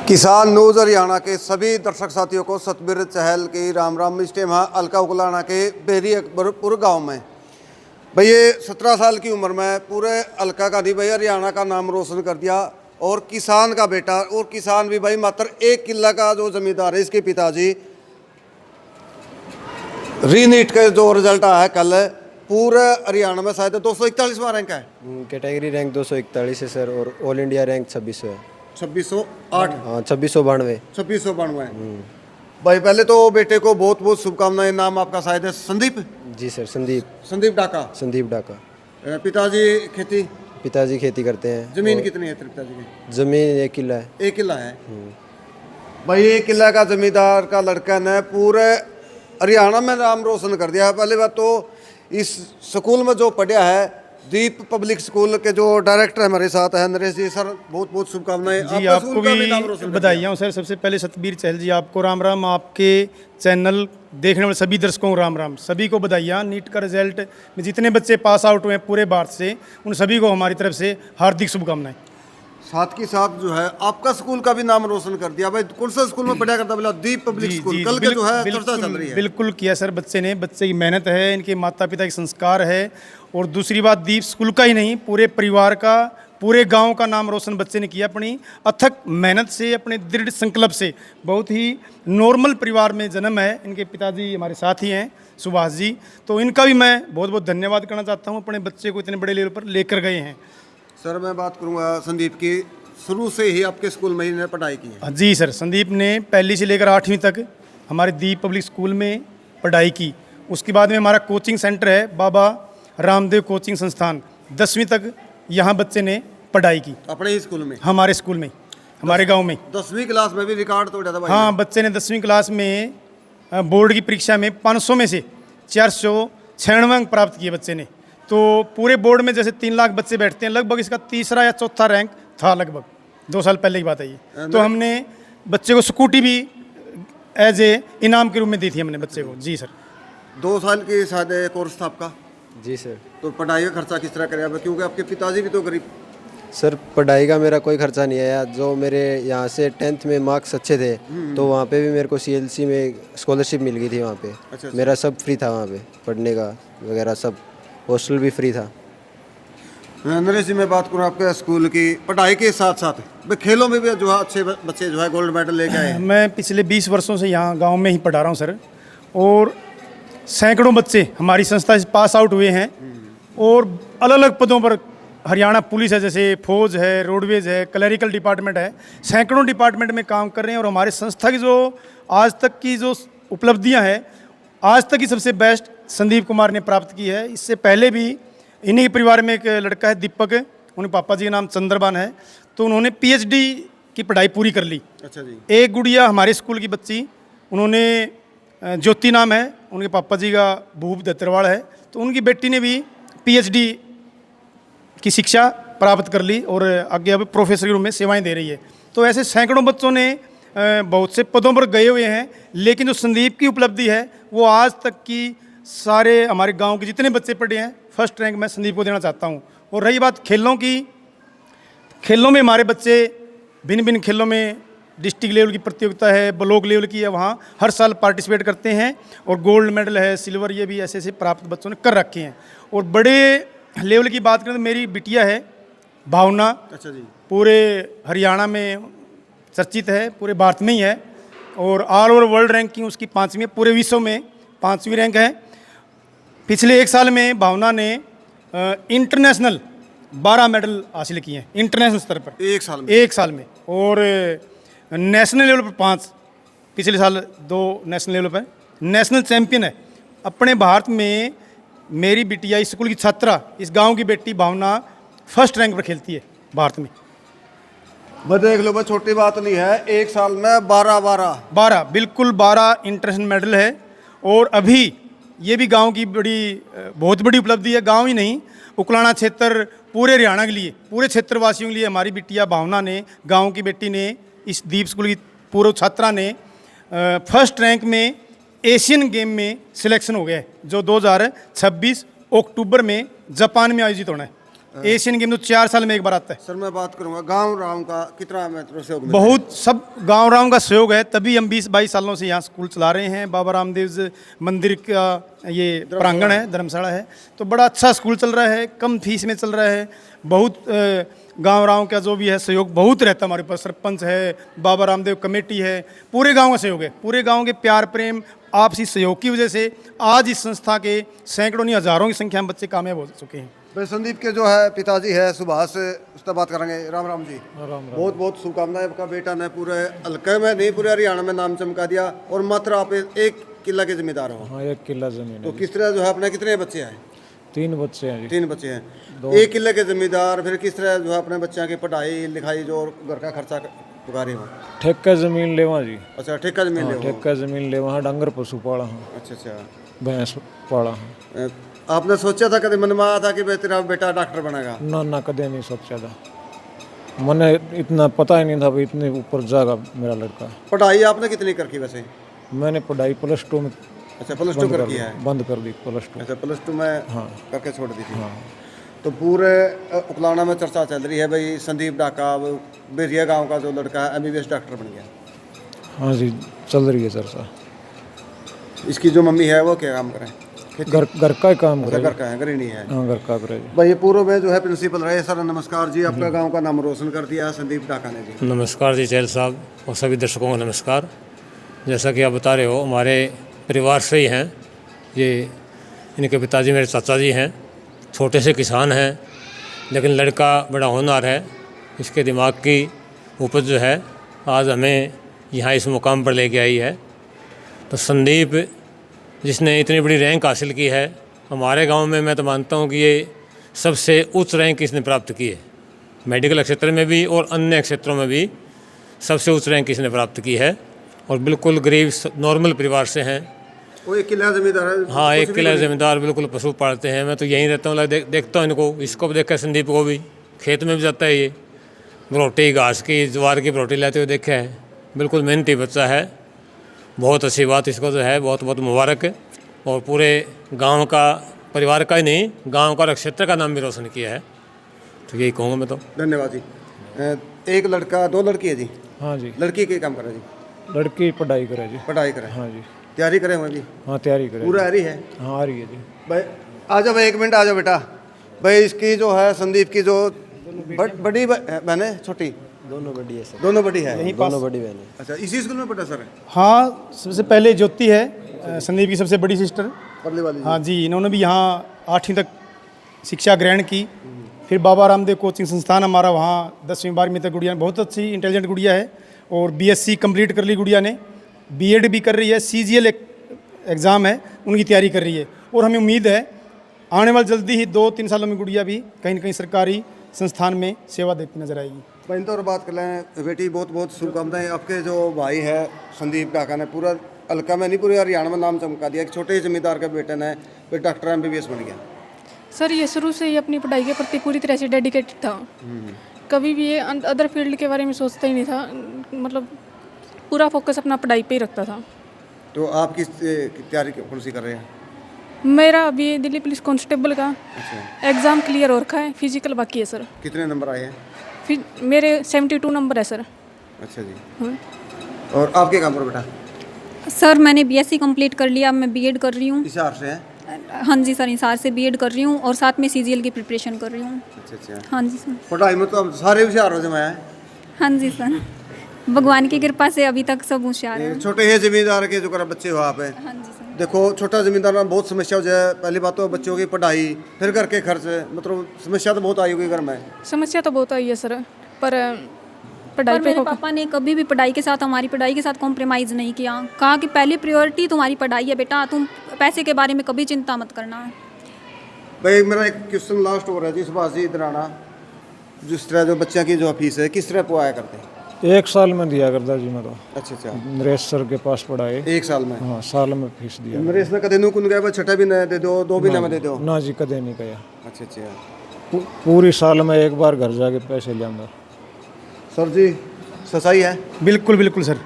किसान न्यूज़ हरियाणा के सभी दर्शक साथियों को सतबीर चहल की राम राम। इस टाइम अलका उकलाना के बेरी अकबरपुर गांव में भाई ये 17 साल की उम्र में पूरे अलका का नहीं भाई हरियाणा का नाम रोशन कर दिया। और किसान का बेटा और किसान भी भाई मात्र 1 किला का जो जमींदार है इसके पिताजी रीनीट का जो रिजल्ट आया है कल पूरे हरियाणा में शायद 241वां रैंक है। कैटेगरी रैंक 241 है सर और ऑल इंडिया रैंक 2600 है। 2608 हाँ 2692 2692। भाई पहले तो बेटे को बहुत बहुत शुभकामनाएं। नाम आपका शायद है संदीप? जी सर संदीप डाका। पिताजी खेती? पिताजी खेती करते हैं। जमीन कितनी है तेरे पिताजी की? जमीन 1 किला है। 1 किला है। भाई 1 किला का जमींदार का लड़का ने पूरे हरियाणा में नाम रोशन कर दिया है। पहली बात तो इस स्कूल में जो पढ़ा है दीप पब्लिक स्कूल के जो डायरेक्टर हमारे साथ है नरेश जी, सर बहुत बहुत शुभकामनाएं। जी आपको भी बधाइयाँ सर। सबसे पहले सतबीर चहल जी आपको राम राम, आपके चैनल देखने वाले सभी दर्शकों को राम राम। सभी को बधाइयाँ। नीट का रिजल्ट में जितने बच्चे पास आउट हुए पूरे भारत से उन सभी को हमारी तरफ से हार्दिक शुभकामनाएं। साथ के साथ जो है आपका स्कूल का भी नाम रोशन कर दिया। भाई कौन सा स्कूल में पढ़ा करता बोला? दीप पब्लिक स्कूल। कल के जो है चर्चा चल रही है। बिल्कुल किया सर बच्चे की मेहनत है, इनके माता पिता के संस्कार है। और दूसरी बात दीप स्कूल का ही नहीं पूरे परिवार का पूरे गांव का नाम रोशन बच्चे ने किया अपनी अथक मेहनत से, अपने दृढ़ संकल्प से। बहुत ही नॉर्मल परिवार में जन्म है। इनके पिताजी हमारे साथ ही हैं सुभाष जी, तो इनका भी मैं बहुत बहुत धन्यवाद करना चाहता हूँ। अपने बच्चे को इतने बड़े लेवल पर लेकर गए हैं। सर मैं बात करूंगा संदीप की, शुरू से ही आपके स्कूल में इन्हें पढ़ाई की है? जी सर, संदीप ने पहली से लेकर 8वीं तक हमारे दीप पब्लिक स्कूल में पढ़ाई की। उसके बाद में हमारा कोचिंग सेंटर है बाबा रामदेव कोचिंग संस्थान, 10वीं तक यहाँ बच्चे ने पढ़ाई की। अपने ही स्कूल में? हमारे स्कूल में, हमारे गांव में। 10वीं क्लास में भी रिकॉर्ड तोड़ा था भाई? हाँ, बच्चे ने 10वीं क्लास में बोर्ड की परीक्षा में 500 में से 496 अंक प्राप्त किए बच्चे ने। तो पूरे बोर्ड में जैसे 3 लाख बच्चे बैठते हैं, लगभग इसका तीसरा या चौथा रैंक था। लगभग 2 साल पहले की बात है ये। तो हमने बच्चे को स्कूटी भी एज ए इनाम के रूप में दी थी हमने बच्चे को। जी सर। 2 साल की शायद कोर्स था आपका? जी सर। तो पढ़ाई का खर्चा किस तरह करें? क्योंकि आपके पिताजी भी तो गरीब। सर पढ़ाई का मेरा कोई खर्चा नहीं आया। जो मेरे यहाँ से 10th में मार्क्स अच्छे थे तो वहाँ पे भी मेरे को CLC में स्कॉलरशिप मिल गई थी वहाँ पे। अच्छा। मेरा सब फ्री था वहाँ पे, पढ़ने का वगैरह सब, हॉस्टल भी फ्री था। नरेश जी मैं बात करूँ आपके स्कूल की पढ़ाई के साथ साथ खेलों में भी जो है अच्छे बच्चे जो है गोल्ड मेडल लेके आए हैं। मैं पिछले 20 वर्षों से यहाँ गांव में ही पढ़ा रहा हूँ सर, और सैकड़ों बच्चे हमारी संस्था से पास आउट हुए हैं और अलग अलग पदों पर। हरियाणा पुलिस है, जैसे फौज है, रोडवेज है, क्लरिकल डिपार्टमेंट है, सैकड़ों डिपार्टमेंट में काम कर रहे हैं। और हमारे संस्था की जो आज तक की जो उपलब्धियाँ हैं, आज तक की सबसे बेस्ट संदीप कुमार ने प्राप्त की है। इससे पहले भी इन्हीं के परिवार में एक लड़का है दीपक, उनके पापा जी का नाम चंद्रबान है, तो उन्होंने PhD की पढ़ाई पूरी कर ली। अच्छा जी। एक गुड़िया हमारे स्कूल की बच्ची, उन्होंने ज्योति नाम है, उनके पापा जी का भूप दत्तरवाड़ है, तो उनकी बेटी ने भी PhD की शिक्षा प्राप्त कर ली और आगे अब प्रोफेसर के रूप में सेवाएं दे रही है। तो ऐसे सैकड़ों बच्चों ने बहुत से पदों पर गए हुए हैं, लेकिन जो संदीप की उपलब्धि है वो आज तक की सारे हमारे गांव के जितने बच्चे पढ़े हैं फर्स्ट रैंक मैं संदीप को देना चाहता हूं। और रही बात खेलों की, खेलों में हमारे बच्चे भिन्न भिन्न खेलों में डिस्ट्रिक्ट लेवल की प्रतियोगिता है, ब्लॉक लेवल की है, वहाँ हर साल पार्टिसिपेट करते हैं और गोल्ड मेडल है, सिल्वर, ये भी ऐसे ऐसे प्राप्त बच्चों ने कर रखे हैं। और बड़े लेवल की बात करें तो मेरी बिटिया है भावना। अच्छा जी। पूरे हरियाणा में चर्चित है, पूरे भारत में ही है, और ऑल ओवर वर्ल्ड रैंकिंग उसकी 5वीं है, पूरे विश्व में 5वीं रैंक है। पिछले 1 साल में भावना ने इंटरनेशनल 12 मेडल हासिल किए हैं इंटरनेशनल स्तर पर। 1 साल में। और नेशनल लेवल पर 5, पिछले साल 2 नेशनल लेवल पर नेशनल चैंपियन है। अपने भारत में मेरी बिटिया इस स्कूल की छात्रा, इस गांव की बेटी भावना फर्स्ट रैंक पर खेलती है भारत में। बस देख लो, बस छोटी बात नहीं है। 1 साल में 12 बिल्कुल 12 इंटरनेशनल मेडल है। और अभी ये भी गांव की बहुत बड़ी उपलब्धि है। गांव ही नहीं, उकलाना क्षेत्र पूरे हरियाणा के लिए, पूरे क्षेत्रवासियों के लिए हमारी बिटिया भावना ने, गांव की बेटी ने, इस दीप स्कूल की पूर्व छात्रा ने फर्स्ट रैंक में एशियन गेम में सिलेक्शन हो गया है, जो 2026 अक्टूबर में जापान में आयोजित होना है। एशियन गेम तो 4 साल में एक बार आता है। सर मैं बात करूंगा गांव राम का कितना मतलब सहयोग मिल रहा बहुत सब गांव राम का सहयोग है, तभी हम 20-22 सालों से यहाँ स्कूल चला रहे हैं। बाबा रामदेव मंदिर का ये प्रांगण है, धर्मशाला है, तो बड़ा अच्छा स्कूल चल रहा है, कम फीस में चल रहा है। बहुत गांव राम का जो भी है सहयोग बहुत रहता है हमारे पास। सरपंच है, बाबा रामदेव कमेटी है, पूरे गांव का सहयोग है। पूरे गांव के प्यार प्रेम आपसी सहयोग की वजह से आज इस संस्था के सैकड़ों नहीं हजारों की संख्या में बच्चे कामयाब हो चुके हैं। भाई संदीप के जो है पिताजी है सुभाष, उससे बात करेंगे। राम राम जी। बहुत बहुत शुभकामनाएं। आपका बेटा ने पूरे हल्के में नहीं पूरे हरियाणा में नाम चमका दिया, और मात्र आप एक किला के जिम्मेदार हो। हाँ, 1 किला जमीन तो है। किस तरह जो है अपने कितने बच्चे हैं? 3 बच्चे हैं जी। 3 बच्चे हैं। 1 किले के जिम्मेदार, फिर किस तरह जो है अपने बच्चों की पढ़ाई लिखाई जो घर का खर्चा पुकारे हो? ठेका जमीन लेवा जी। अच्छा ठेका जमीन ले हो। ठेका जमीन लेवा हाँ, डांगर पशु पाला हाँ, अच्छा अच्छा। भैंस पाला हाँ। आपने सोचा था कभी मन में आया था कि भाई तेरा बेटा डॉक्टर बनेगा? ना ना कदे नहीं सोचा था, मैंने इतना पता ही नहीं था भाई इतने ऊपर जाएगा मेरा लड़का। पढ़ाई आपने कितनी कर की वैसे? मैंने पढ़ाई +2 में अच्छा +2 कर किया है। बंद कर दी +2। अच्छा +2 में हाँ करके छोड़ दी थी। हाँ। तो पूरे उकलाना में चर्चा चल रही है भाई संदीप डाका बेरिया गांव का जो लड़का है MBBS डॉक्टर बन गया। हाँ जी, चल रही है चर्चा। इसकी जो मम्मी है वो क्या काम करें? घर का ही काम करे। घर का है, गृहिणी है। हाँ, घर का करे। भाई ये पूर्व में जो है प्रिंसिपल रहे। सर नमस्कार जी, आपका गांव का नाम रोशन कर दिया संदीप डाका ने जी। नमस्कार जी चहल साहब और सभी दर्शकों को नमस्कार। जैसा कि आप बता रहे हो हमारे परिवार से ही हैं ये, इनके पिताजी मेरे चाचा जी हैं, छोटे से किसान हैं, लेकिन लड़का बड़ा होनहार है। इसके दिमाग की उपज जो है आज हमें यहाँ इस मुकाम पर लेके आई है। तो संदीप जिसने इतनी बड़ी रैंक हासिल की है हमारे गांव में, मैं तो मानता हूँ कि ये सबसे उच्च रैंक इसने प्राप्त की है। मेडिकल क्षेत्र में भी और अन्य क्षेत्रों में भी सबसे उच्च रैंक इसने प्राप्त की है, और बिल्कुल गरीब नॉर्मल परिवार से हैं। वो 1 किला जमींदार है। हाँ, 1 किला जमींदार, बिल्कुल पशु पालते हैं। मैं तो यहीं रहता हूँ, देखता हूँ इनको, इसको भी देखा, संदीप को भी खेत में भी जाता है। ये रोटी घास की ज्वार की रोटी लाते हुए देखा है। बिल्कुल मेहनती बच्चा है, बहुत अच्छी बात। इसको जो है बहुत बहुत मुबारक, और पूरे गांव का, परिवार का ही नहीं गांव का और क्षेत्र का नाम भी रोशन किया है। तो यही कहूँगा मैं तो। धन्यवाद जी। 1 लड़का 2 लड़की है जी? हाँ जी। लड़की के काम करे जी? लड़की पढ़ाई करे जी। पढ़ाई करे। हाँ जी। तैयारी करे हुए भी? हाँ, तैयारी करे। पूरा आ रही है? हाँ, आ रही है जी। भाई आ जाओ भाई, 1 मिनट आ जाओ बेटा। भाई इसकी जो है संदीप की जो बड़ी बहन है छोटी? दोनों बड़ी है सर। दोनों बड़ी है? दोनों बड़ी बहन है। अच्छा, इसी स्कूल में पढ़ा सर? हाँ, सबसे पहले ज्योति है संदीप की सबसे बड़ी सिस्टर। परली वाली? हाँ जी, इन्होंने भी यहाँ 8वीं तक शिक्षा ग्रहण की। फिर बाबा रामदेव कोचिंग संस्थान हमारा, वहाँ 10वीं 12वीं तक गुड़िया, बहुत अच्छी इंटेलिजेंट गुड़िया है, और BSc कंप्लीट कर ली गुड़िया ने। B.Ed भी कर रही है, CGL एग्ज़ाम है उनकी तैयारी कर रही है। और हमें उम्मीद है आने वाले जल्दी ही 2-3 सालों में गुड़िया भी कहीं न कहीं सरकारी संस्थान में सेवा देती नजर आएगी। भाई तो और बात कर लें बेटी, बहुत बहुत शुभकामनाएं। आपके जो भाई है संदीप डाका ने पूरा हल्का में नहीं पूरे हरियाणा में नाम चमका दिया। एक छोटे जमींदार के बेटे ने फिर डॉक्टर MBBS बन गया। सर ये शुरू से ही अपनी पढ़ाई के प्रति पूरी तरह से डेडिकेटेड था। कभी भी ये अदर फील्ड के बारे में सोचता ही नहीं था, मतलब पूरा फोकस अपना पढ़ाई पे ही रखता था। तो आप किस तैयारी कौन सी कर रहे हैं? मेरा अभी दिल्ली पुलिस कांस्टेबल का एग्ज़ाम क्लियर हो रखा है, फिजिकल बाकी है सर। कितने नंबर आए हैं? फिर मेरे 72 नंबर है सर। अच्छा जी। हाँ। और आपके काम पर बेटा? सर मैंने BSc कंप्लीट कर लिया, अब मैं B.Ed कर रही हूँ। हिसार से है? हाँ जी सर, हिसार से B.Ed कर रही हूँ और साथ में CGL की प्रिपरेशन कर रही हूँ। अच्छा अच्छा। हाँ जी सर। पढ़ाई में तो अब सारे होशियार हो जाए हैं। हाँ जी सर, भगवान की कृपा से अभी तक सब होशियार हैं। छोटे ही जमींदार के जो कर बच्चे हो आप हैं। हाँ जी सर। देखो छोटा जमींदार में बहुत समस्या हो जाए। पहली बात तो बच्चों की पढ़ाई, फिर घर के खर्च, मतलब समस्या तो बहुत आई होगी घर में। समस्या तो बहुत आई है सर, पर पढ़ाई और पे मेरे पापा ने कभी भी पढ़ाई के साथ, हमारी पढ़ाई के साथ कॉम्प्रोमाइज़ नहीं किया। कहा कि पहली प्रायोरिटी तुम्हारी पढ़ाई है बेटा, तुम पैसे के बारे में कभी चिंता मत करना। भाई मेरा एक क्वेश्चन लास्ट हो रहा है जी सुभाष जी इधराना, जिस तरह जो बच्चों की जो फीस है किस तरह पवाया करते हैं? 1 साल में दिया करता जी मैं तो। अच्छा अच्छा। नरेश सर के पास पढ़ाए 1 साल में? हाँ, साल में फीस दिया। नरेश ने कदे कुन गया छठा भी न दे दो, 2 महीने में दे दो? ना जी, कदे नहीं कहा। अच्छा अच्छा। पूरी साल में एक बार घर जाके पैसे ले आऊँगा। सर जी सच्चाई है? बिल्कुल बिल्कुल सर,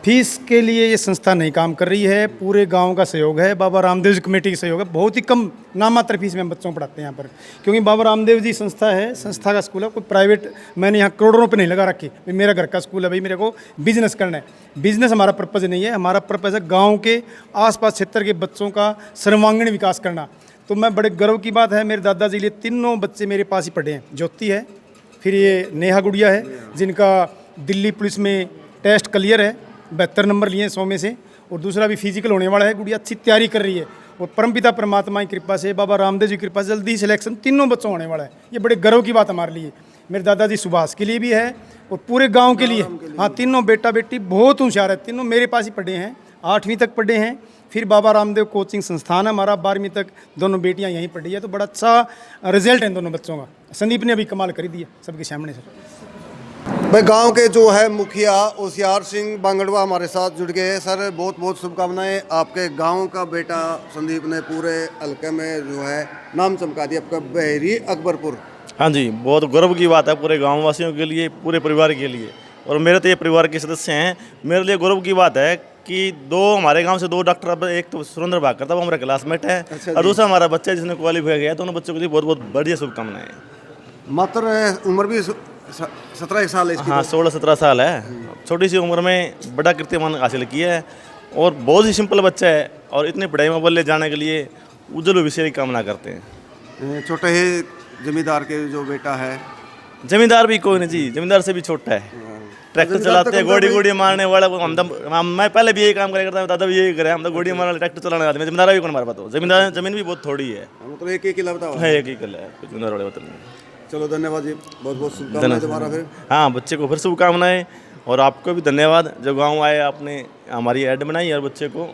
फीस के लिए ये संस्था नहीं काम कर रही है, पूरे गांव का सहयोग है, बाबा रामदेव जी कमेटी का सहयोग है। बहुत ही कम नामात्र फीस में हम बच्चों को पढ़ाते हैं यहाँ पर, क्योंकि बाबा रामदेव जी संस्था है, संस्था का स्कूल है, कोई प्राइवेट मैंने यहाँ करोड़ों रुपये नहीं लगा रखे। भाई मेरा घर का स्कूल है, भाई मेरे को बिजनेस करना है। बिजनेस हमारा पर्पज़ नहीं है, हमारा पर्पज़ है गाँव के आसपास क्षेत्र के बच्चों का सर्वांगीण विकास करना। तो मैं बड़े गर्व की बात है, मेरे दादाजी के लिए तीनों बच्चे मेरे पास ही पढ़े हैं। ज्योति है, फिर ये नेहा गुड़िया है जिनका दिल्ली पुलिस में टेस्ट क्लियर है, 72 नंबर लिए 100 में से, और दूसरा भी फिजिकल होने वाला है। गुड़िया अच्छी तैयारी कर रही है, और परमपिता परमात्मा की कृपा से, बाबा रामदेव जी की कृपा से जल्दी सिलेक्शन तीनों बच्चों होने वाला है। ये बड़े गर्व की बात हमारे लिए, मेरे दादाजी सुभाष के लिए भी है और पूरे गाँव के लिए। हाँ, तीनों बेटा बेटी बहुत होशियार है, तीनों मेरे पास ही पढ़े हैं, 8वीं तक पढ़े हैं। फिर बाबा रामदेव कोचिंग संस्थान है हमारा, 12वीं तक दोनों बेटियां यहीं पढ़ी है। तो बड़ा अच्छा रिजल्ट है दोनों बच्चों का। संदीप ने अभी कमाल कर दिया सबके सामने सर। भाई गांव के जो है मुखिया होशियार सिंह बांगड़वा हमारे साथ जुड़ गए हैं। सर बहुत बहुत शुभकामनाएं, आपके गांव का बेटा संदीप ने पूरे हल्के में जो है नाम चमका दिया, आपका बहरी अकबरपुर। हाँ जी, बहुत गर्व की बात है पूरे गाँव वासियों के लिए, पूरे परिवार के लिए। और मेरे तो ये परिवार के सदस्य हैं, मेरे लिए गर्व की बात है कि हमारे गांव से 2 डॉक्टर, अब एक तो सुरेंद्र भाकर था, वो हमारा क्लासमेट है। अच्छा, और दूसरा हमारा बच्चा जिसने क्वालिफाई किया। दोनों बच्चों के लिए बहुत बहुत बढ़िया शुभकामनाएं। मात्र उम्र भी 17 साल है इसकी। हाँ, 16-17 साल है। छोटी सी उम्र में बड़ा कीर्तिमान हासिल किया है, और बहुत ही सिंपल बच्चा है, और इतनी पढ़ाई में बल्ले जाने के लिए उज्जवल भविष्य की कामना करते हैं। छोटे ही जमींदार के जो बेटा है, जमींदार भी कोई नहीं जी, जमींदार से भी छोटा है। ट्रैक्टर चलाते हैं, गोड़ी मारने वाला। मैं पहले भी यही काम करा करता हूँ, दादा भी यही करे। हम तो गोड़ी मारने, ट्रैक्टर चलाने आदमी, जमींदार भी कौन मार पाता हो। जमीन भी बहुत थोड़ी है, मतलब एक किला बताओ है, एक ही किला है, कुछ जमींदार वाले बताओ। चलो धन्यवाद जी, बहुत बहुत शुभकामनाएं दोबारा फिर। हाँ, बच्चे को फिर शुभकामनाएं, और आपको भी धन्यवाद जो गाँव आए, आपने हमारी ऐड बनाई, और बच्चे को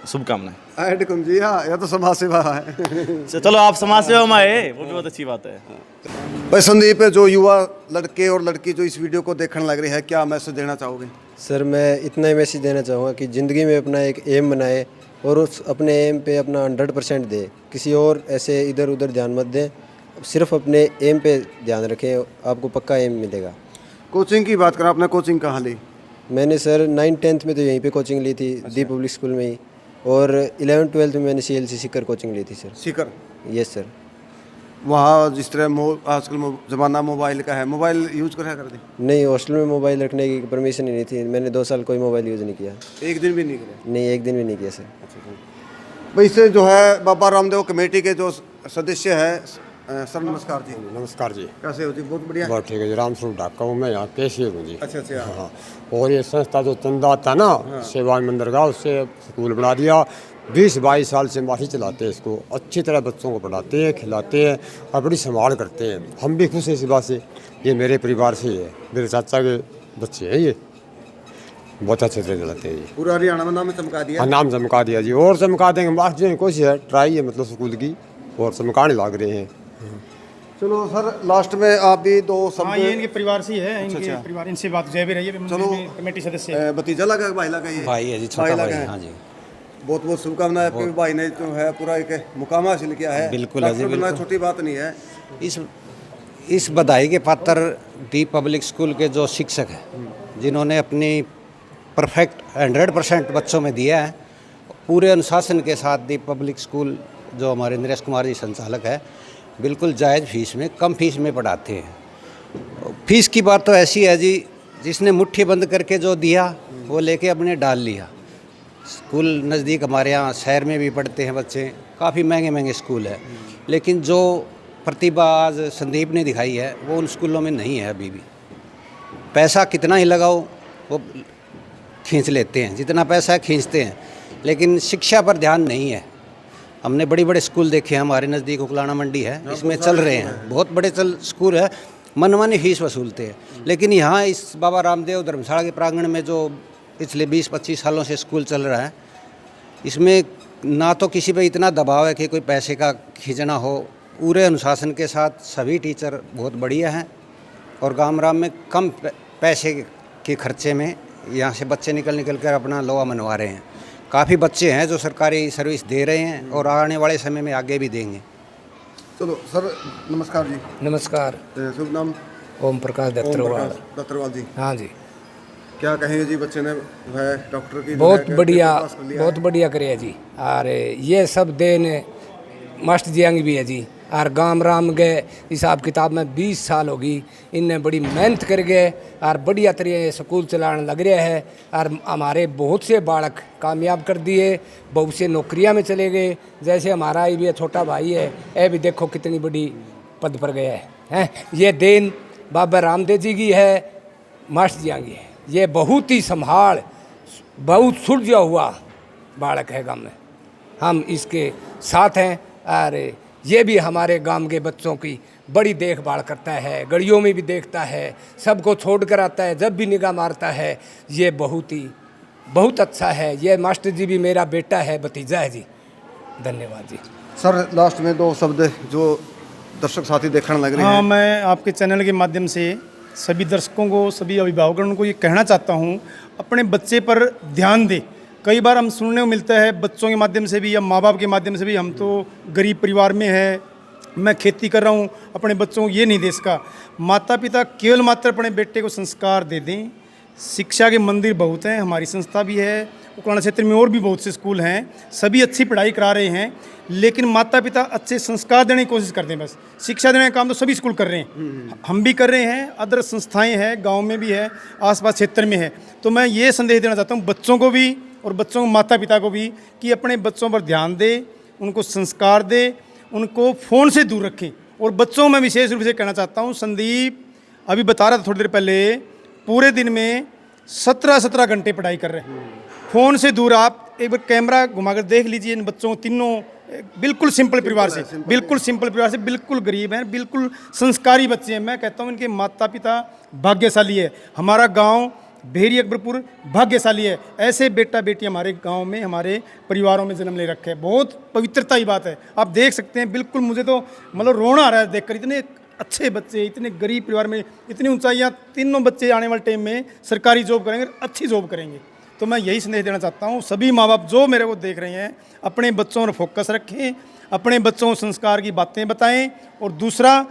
शुभकामनाएं। ऐड कौन जी? हाँ, यह तो समाज सेवा है। चलो, आप समाज सेवा में आए, वो भी बहुत अच्छी बात है। भाई संदीप, जो युवा लड़के और लड़की जो इस वीडियो को देखने लग रही है, क्या मैसेज देना चाहोगे? सर मैं इतना ही मैसेज देना चाहूँगा कि ज़िंदगी में अपना एक एम बनाए, और उस अपने एम पे अपना 100% दे। किसी और ऐसे इधर उधर ध्यान मत दें, सिर्फ अपने एम पे ध्यान रखें, आपको पक्का एम मिलेगा। कोचिंग की बात करें, आपने कोचिंग कहाँ ली? मैंने सर 9th-10th में तो यहीं पे कोचिंग ली थी, दी पब्लिक स्कूल में ही, और 11th-12th में मैंने CLC सीकर कोचिंग ली थी सर। सीकर? Yes sir. वहाँ जिस तरह आजकल ज़माना मोबाइल का है, मोबाइल यूज करा कर दी? नहीं, हॉस्टल में मोबाइल रखने की परमिशन ही नहीं थी। मैंने 2 साल कोई मोबाइल यूज़ नहीं किया। एक दिन भी नहीं किया? नहीं, एक दिन भी नहीं किया सर। भाई इससे जो है बाबा रामदेव कमेटी के जो सदस्य हैं, सर नमस्कार जी। नमस्कार जी। कैसे हो जी? बहुत बढ़िया। बहुत ठीक है जी। राम स्वरूप ढाका हूँ मैं, यहाँ कैशियर हूँ जी। अच्छा। हाँ, और ये संस्था जो चंदा आता ना सेवा मंदिर का, उससे स्कूल बना दिया। 20-22 साल से माफी चलाते हैं इसको, अच्छी तरह बच्चों को पढ़ाते हैं, खिलाते हैं, और बड़ी संभाल करते हैं। हम भी खुश हैं इस बात से। ये मेरे परिवार से ही है, मेरे चाचा के बच्चे हैं, ये बहुत अच्छे से चलाते हैं। ये पूरा हरियाणा में नाम चमका दिया। हाँ, नाम चमका दिया जी, और चमका देंगे। माफ जो कोशिश है, ट्राई है मतलब स्कूल की, और चमकाने लग रहे हैं। चलो सर, लास्ट में आप भी 2 शब्द। हाँ, ये इनके परिवार से ही है, इनके परिवार, इनसे बात जय भी रही है। चलो, कमेटी सदस्य है। भतीजा लगा भाई लगा? ये भाई है जी, छोटा भाई है। हाँ जी, बहुत बहुत शुभकामनाएं। आपके भाई ने जो है पूरा एक मुकाम हासिल किया है। बिल्कुल है जी, बिल्कुल। छोटी बात नहीं है। इस बधाई के पात्र दी पब्लिक स्कूल के जो शिक्षक हैं, जिन्होंने अपनी परफेक्ट 100% बच्चों में दिया है, पूरे अनुशासन के साथ दी पब्लिक स्कूल जो हमारे नरेश कुमार जी संचालक है, बिल्कुल जायज़ फीस में, कम फीस में पढ़ाते हैं। फीस की बात तो ऐसी है जी, जिसने मुट्ठी बंद करके जो दिया वो लेके अपने डाल लिया। स्कूल नज़दीक हमारे यहाँ शहर में भी पढ़ते हैं बच्चे, काफ़ी महंगे महंगे स्कूल है, लेकिन जो प्रतिभा आज संदीप ने दिखाई है वो उन स्कूलों में नहीं है अभी भी। पैसा कितना ही लगाओ वो खींच लेते हैं, जितना पैसा है खींचते हैं, लेकिन शिक्षा पर ध्यान नहीं है। हमने बड़े बड़े स्कूल देखे हैं, हमारे नज़दीक उकलाना मंडी है, इसमें चल रहे हैं, बहुत बड़े स्कूल है, मनमानी फीस वसूलते हैं। लेकिन यहाँ इस बाबा रामदेव धर्मशाला के प्रांगण में जो पिछले 20-25 सालों से स्कूल चल रहा है, इसमें ना तो किसी पे इतना दबाव है कि कोई पैसे का खींचना हो। पूरे अनुशासन के साथ सभी टीचर बहुत बढ़िया हैं, और गाँव में कम पैसे के खर्चे में यहाँ से बच्चे निकल कर अपना लोहा मनवा रहे हैं। काफ़ी बच्चे हैं जो सरकारी सर्विस दे रहे हैं, और आने वाले समय में आगे भी देंगे। चलो सर, नमस्कार जी। नमस्कार। शुभ नाम? ओम प्रकाश दत्तरवाल। दत्तरवाल जी। हाँ जी। क्या कहेंगे जी, बच्चे ने जो है डॉक्टर की बहुत बढ़िया, बहुत बढ़िया करे है जी। और ये सब देन मास्टर जी आंगी भी है जी। और गाम राम गए हिसाब किताब में 20 साल होगी, इनने बड़ी मेहनत कर गए और बढ़िया तरीके स्कूल चलाने लग रहा है। और हमारे बहुत से बालक कामयाब कर दिए, बहुत से नौकरियां में चले गए। जैसे हमारा ये भी छोटा भाई है, ये भी देखो कितनी बड़ी पद पर गया है। ये देन बाबा रामदेव जी की है, मास्टर जी आंगी है। ये बहुत ही संभाल, बहुत सुलझा हुआ बालक है गाँव में। हम इसके साथ हैं और ये भी हमारे गांव के बच्चों की बड़ी देखभाल करता है, गलियों में भी देखता है, सबको छोड़ कर आता है, जब भी निगाह मारता है। ये बहुत अच्छा है। ये मास्टर जी भी मेरा बेटा है, भतीजा है जी। धन्यवाद जी। सर लास्ट में 2 शब्द जो दर्शक साथी देखने लग रहे हाँ, हैं। मैं आपके चैनल के माध्यम से सभी दर्शकों को, सभी अभिभावकों को ये कहना चाहता हूँ, अपने बच्चे पर ध्यान दें। कई बार हम सुनने को मिलता है बच्चों के माध्यम से भी या माँ बाप के माध्यम से भी, हम तो गरीब परिवार में है, मैं खेती कर रहा हूँ, अपने बच्चों को ये नहीं दे सका। माता पिता केवल मात्र अपने बेटे को संस्कार दे दें। शिक्षा के मंदिर बहुत हैं, हमारी संस्था भी है, उकलाना क्षेत्र में और भी बहुत से स्कूल हैं, सभी अच्छी पढ़ाई करा रहे हैं। लेकिन माता पिता अच्छे संस्कार देने की कोशिश करते हैं। बस शिक्षा देने का काम तो सभी स्कूल कर रहे हैं, हम भी कर रहे हैं, अदर संस्थाएं हैं, गांव में भी है, आसपास क्षेत्र में है। तो मैं ये संदेश देना चाहता हूँ बच्चों को भी और बच्चों को माता पिता को भी कि अपने बच्चों पर ध्यान दें, उनको संस्कार दें, उनको फ़ोन से दूर रखें। और बच्चों में विशेष रूप से कहना चाहता हूँ, संदीप अभी बता रहा था थोड़ी देर पहले, पूरे दिन में 17 घंटे पढ़ाई कर रहे हैं। फ़ोन से दूर आप एक बार कैमरा घुमाकर देख लीजिए, इन बच्चों तीनों बिल्कुल सिंपल परिवार से, बिल्कुल गरीब हैं, बिल्कुल संस्कारी बच्चे हैं। मैं कहता हूँ इनके माता पिता भाग्यशाली है। हमारा गांव भेरी अकबरपुर भाग्यशाली है। ऐसे बेटा बेटी हमारे गांव में, हमारे परिवारों में जन्म ले रखे हैं। बहुत पवित्रता की बात है। आप देख सकते हैं, बिल्कुल मुझे तो मतलब रोना आ रहा है देखकर। इतने अच्छे बच्चे, इतने गरीब परिवार में इतनी ऊंचाइयाँ। तीनों बच्चे आने वाले टाइम में सरकारी जॉब करेंगे, अच्छी जॉब करेंगे। तो मैं यही संदेश देना चाहता हूँ सभी माँ बाप जो मेरे को देख रहे हैं, अपने बच्चों पर फोकस रखें, अपने बच्चों को संस्कार की बातें बताएं। और दूसरा,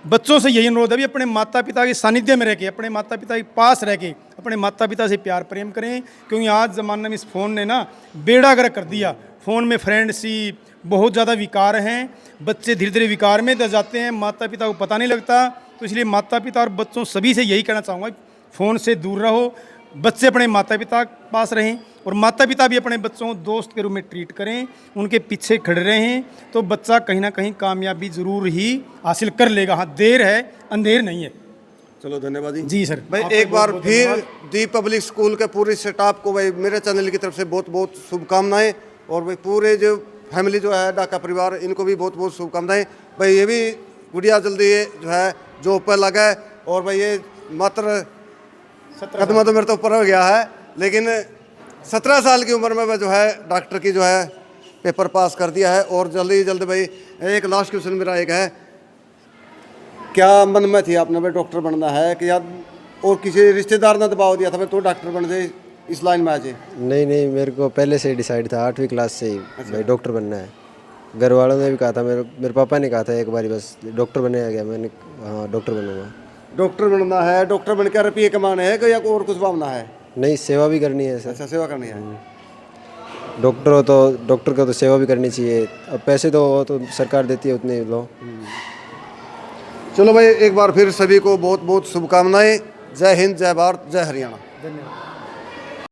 बच्चों से यही अनुरोध है भी अपने माता पिता के सानिध्य में रह के, अपने माता पिता के पास रह के अपने माता पिता से प्यार प्रेम करें। क्योंकि आज ज़माने में इस फ़ोन ने ना बेड़ा गर्क कर दिया। फ़ोन में फ्रेंडशिप बहुत ज़्यादा विकार हैं, बच्चे धीरे धीरे विकार में जाते हैं, माता पिता को पता नहीं लगता। तो इसलिए माता पिता और बच्चों सभी से यही कहना चाहूँगा, फ़ोन से दूर रहो, बच्चे अपने माता पिता के पास रहें और माता पिता भी अपने बच्चों को दोस्त के रूप में ट्रीट करें, उनके पीछे खड़े रहें। तो बच्चा कहीं ना कहीं कामयाबी ज़रूर ही हासिल कर लेगा। हाँ, देर है, अंधेर नहीं है। चलो धन्यवाद जी सर। भाई, एक बार फिर दी पब्लिक स्कूल के पूरे स्टाफ को भाई मेरे चैनल की तरफ से बहुत बहुत शुभकामनाएं। और भाई पूरे जो फैमिली जो है डाका परिवार, इनको भी बहुत बहुत शुभकामनाएं। भाई ये भी गुड़िया जल्दी जो है जॉब पर लगा है। और भाई ये मात्र कदमा तो मेरे तो ऊपर हो गया है, लेकिन 17 साल की उम्र में वह जो है डॉक्टर की जो है पेपर पास कर दिया है। और जल्दी जल्दी भाई एक लास्ट क्वेश्चन मेरा एक है, क्या मन में थी आपने भाई डॉक्टर बनना है कि या और किसी रिश्तेदार ने दबाव दिया था भाई तो डॉक्टर बन जाए, इस लाइन में आ जाए? नहीं, मेरे को पहले से ही डिसाइड था, 8वीं क्लास से ही भाई डॉक्टर बनना है। घर वालों ने भी कहा था, मेरे पापा ने कहा था एक बार बस डॉक्टर बनने गया, मैंने हाँ डॉक्टर बनूंगा। डॉक्टर बनना है, डॉक्टर बनकर रुपये कमाने है या और कुछ भावना है? नहीं, सेवा भी करनी है सर। अच्छा, सेवा करनी है। डॉक्टर हो तो डॉक्टर को तो सेवा भी करनी चाहिए। अब पैसे तो सरकार देती है उतने लो। चलो भाई, एक बार फिर सभी को बहुत बहुत शुभकामनाएं। जय हिंद, जय भारत, जय हरियाणा। धन्यवाद।